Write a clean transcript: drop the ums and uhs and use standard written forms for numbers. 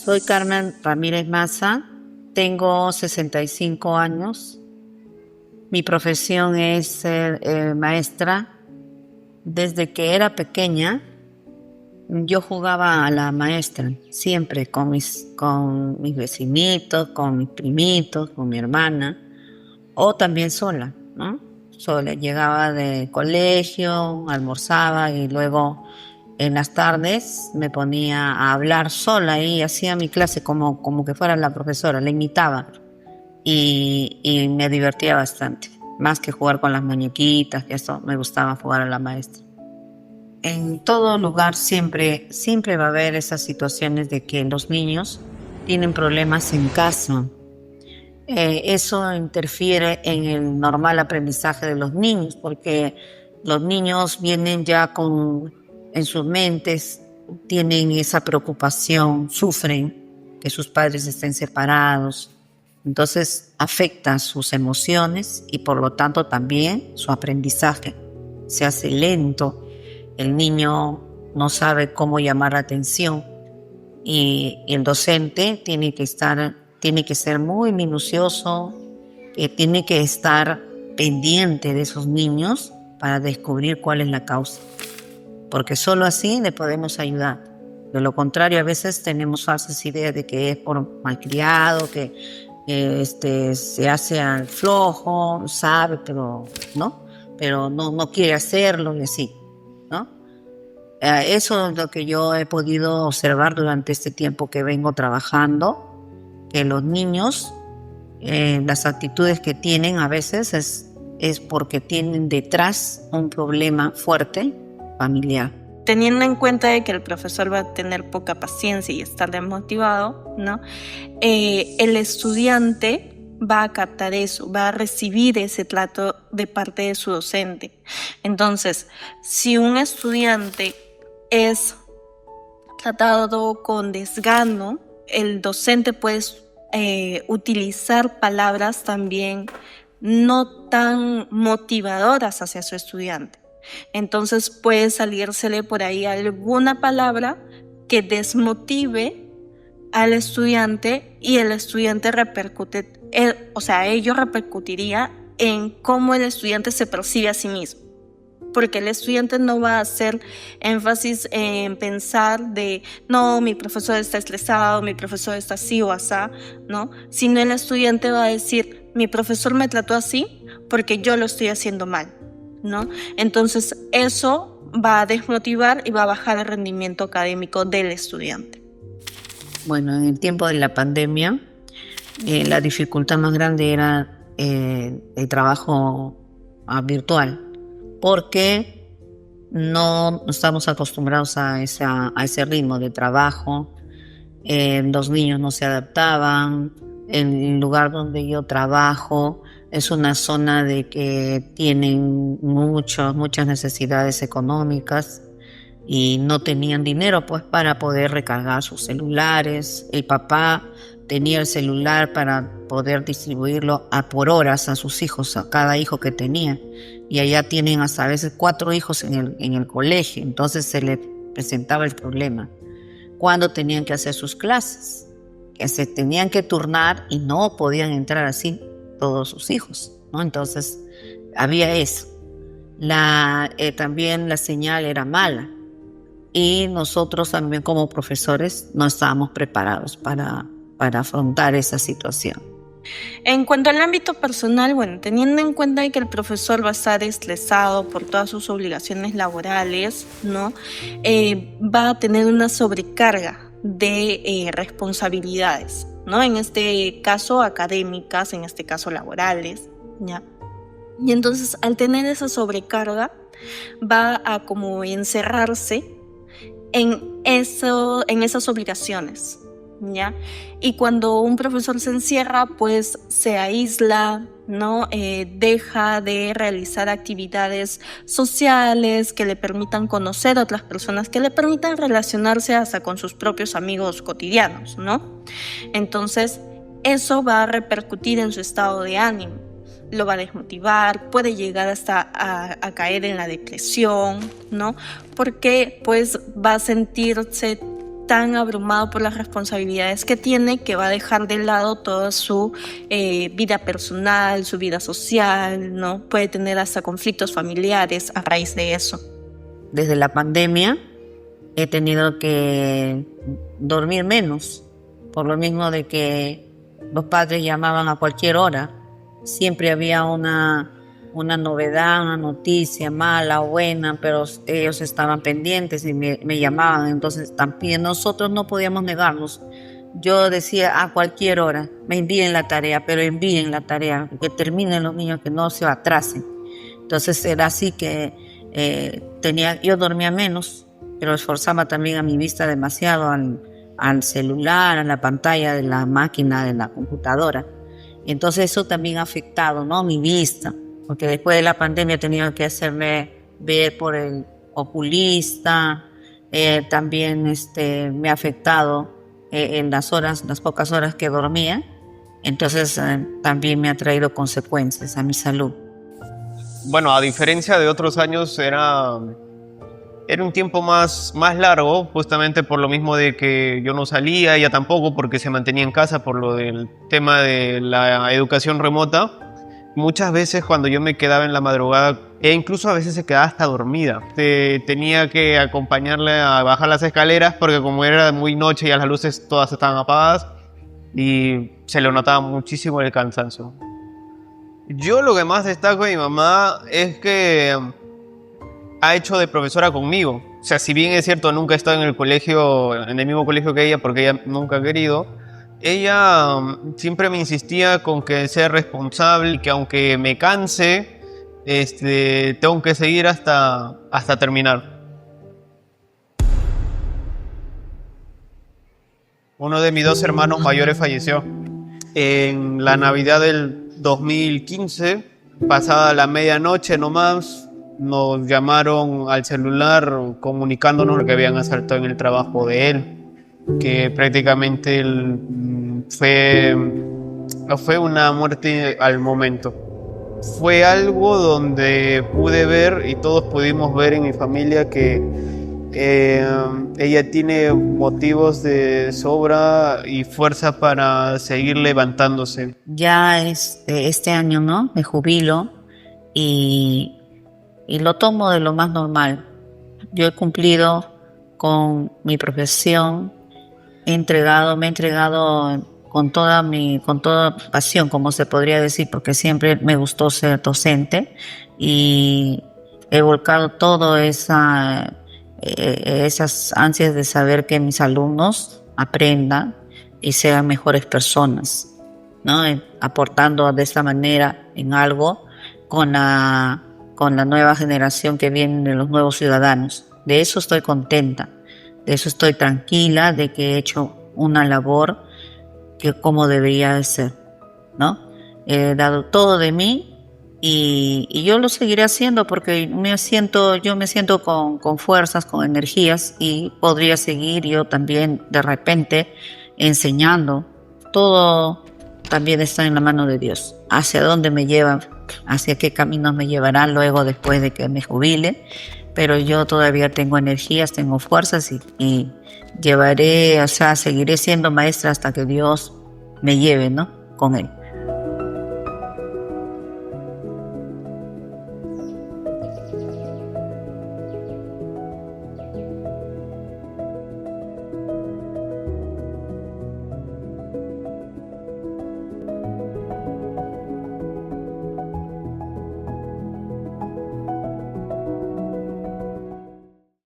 Soy Carmen Ramírez Maza, tengo 65 años. Mi profesión es ser maestra. Desde que era pequeña, yo jugaba a la maestra, siempre con mis vecinitos, con mis primitos, con mi hermana, o también sola, ¿no? Sola, llegaba de colegio, almorzaba y luego en las tardes me ponía a hablar sola y hacía mi clase como que fuera la profesora, la imitaba y me divertía bastante. Más que jugar con las muñequitas, que eso me gustaba jugar a la maestra. En todo lugar siempre va a haber esas situaciones de que los niños tienen problemas en casa. Eso interfiere en el normal aprendizaje de los niños, porque los niños vienen ya en sus mentes, tienen esa preocupación, sufren que sus padres estén separados. Entonces afecta sus emociones y por lo tanto también su aprendizaje. Se hace lento, el niño no sabe cómo llamar la atención y el docente tiene que ser muy minucioso, tiene que estar pendiente de esos niños para descubrir cuál es la causa, porque solo así le podemos ayudar. De lo contrario, a veces tenemos falsas ideas de que es por malcriado, que se hace al flojo, sabe, pero no quiere hacerlo y así, ¿no? Eso es lo que yo he podido observar durante este tiempo que vengo trabajando, que los niños, las actitudes que tienen a veces es porque tienen detrás un problema fuerte familiar. Teniendo en cuenta de que el profesor va a tener poca paciencia y estar desmotivado, ¿no? El estudiante va a captar eso, va a recibir ese trato de parte de su docente. Entonces, si un estudiante es tratado con desgano, el docente puede utilizar palabras también no tan motivadoras hacia su estudiante. Entonces puede salírsele por ahí alguna palabra que desmotive al estudiante y el estudiante ello repercutiría en cómo el estudiante se percibe a sí mismo. Porque el estudiante no va a hacer énfasis en pensar de no, mi profesor está estresado, mi profesor está así o asá, ¿no? Sino el estudiante va a decir, mi profesor me trató así porque yo lo estoy haciendo mal, ¿no? Entonces eso va a desmotivar y va a bajar el rendimiento académico del estudiante. Bueno, en el tiempo de la pandemia, la dificultad más grande era el trabajo virtual, porque no estamos acostumbrados a ese ritmo de trabajo. Los niños no se adaptaban. El lugar donde yo trabajo es una zona de que tienen muchas necesidades económicas y no tenían dinero pues para poder recargar sus celulares. El papá tenía el celular para poder distribuirlo por horas a sus hijos, a cada hijo que tenía, y allá tienen hasta a veces 4 hijos en el colegio. Entonces se le presentaba el problema cuando tenían que hacer sus clases, que se tenían que turnar y no podían entrar así todos sus hijos, ¿no? Entonces había eso. También la señal era mala y nosotros también como profesores no estábamos preparados para afrontar esa situación. En cuanto al ámbito personal, bueno, teniendo en cuenta que el profesor va a estar estresado por todas sus obligaciones laborales, ¿no? Va a tener una sobrecarga de responsabilidades, ¿no? En este caso académicas, en este caso laborales, ¿ya? Y entonces al tener esa sobrecarga va a como encerrarse en esas obligaciones, ¿ya? Y cuando un profesor se encierra, pues se aísla, ¿no? Deja de realizar actividades sociales que le permitan conocer a otras personas, que le permitan relacionarse hasta con sus propios amigos cotidianos, ¿no? Entonces, eso va a repercutir en su estado de ánimo, lo va a desmotivar, puede llegar hasta a caer en la depresión, ¿no? Porque pues va a sentirse tan abrumado por las responsabilidades que tiene que va a dejar de lado toda su vida personal, su vida social, ¿no? Puede tener hasta conflictos familiares a raíz de eso. Desde la pandemia he tenido que dormir menos, por lo mismo de que los padres llamaban a cualquier hora. Siempre había una novedad, una noticia mala o buena, pero ellos estaban pendientes y me llamaban. Entonces también nosotros no podíamos negarnos. Yo decía a cualquier hora, me envíen la tarea, pero envíen la tarea, que terminen los niños, que no se atrasen. Entonces era así que yo dormía menos, pero esforzaba también a mi vista demasiado al celular, a la pantalla de la máquina, de la computadora. Entonces eso también ha afectado, ¿no?, mi vista, porque después de la pandemia he tenido que hacerme ver por el oculista. También me ha afectado en las pocas horas que dormía. Entonces también me ha traído consecuencias a mi salud. Bueno, a diferencia de otros años, era un tiempo más largo, justamente por lo mismo de que yo no salía, ella tampoco, porque se mantenía en casa por lo del tema de la educación remota. Muchas veces cuando yo me quedaba en la madrugada, e incluso a veces se quedaba hasta dormida. Tenía que acompañarle a bajar las escaleras porque como era muy noche y las luces todas estaban apagadas y se le notaba muchísimo el cansancio. Yo lo que más destaco de mi mamá es que ha hecho de profesora conmigo. O sea, si bien es cierto, nunca he estado en el mismo colegio que ella, porque ella nunca ha querido, ella siempre me insistía con que sea responsable y que aunque me canse, tengo que seguir hasta terminar. Uno de mis 2 hermanos mayores falleció en la Navidad del 2015, pasada la medianoche nomás. Nos llamaron al celular comunicándonos lo que habían asaltado en el trabajo de él, que prácticamente fue una muerte al momento. Fue algo donde pude ver y todos pudimos ver en mi familia que ella tiene motivos de sobra y fuerza para seguir levantándose. Ya este año, ¿no?, me jubilo y lo tomo de lo más normal. Yo he cumplido con mi profesión, me he entregado con toda pasión, como se podría decir, porque siempre me gustó ser docente y he volcado todas esas ansias de saber que mis alumnos aprendan y sean mejores personas, ¿no? Aportando de esta manera en algo con la nueva generación que viene, de los nuevos ciudadanos. De eso estoy contenta, de eso estoy tranquila, de que he hecho una labor que como debería de ser, ¿no? He dado todo de mí y yo lo seguiré haciendo porque yo me siento con fuerzas, con energías, y podría seguir yo también de repente enseñando. Todo también está en la mano de Dios. Hacia dónde me lleva, hacia qué caminos me llevará luego, después de que me jubile, pero yo todavía tengo energías, tengo fuerzas y seguiré siendo maestra hasta que Dios me lleve, ¿no?, con Él.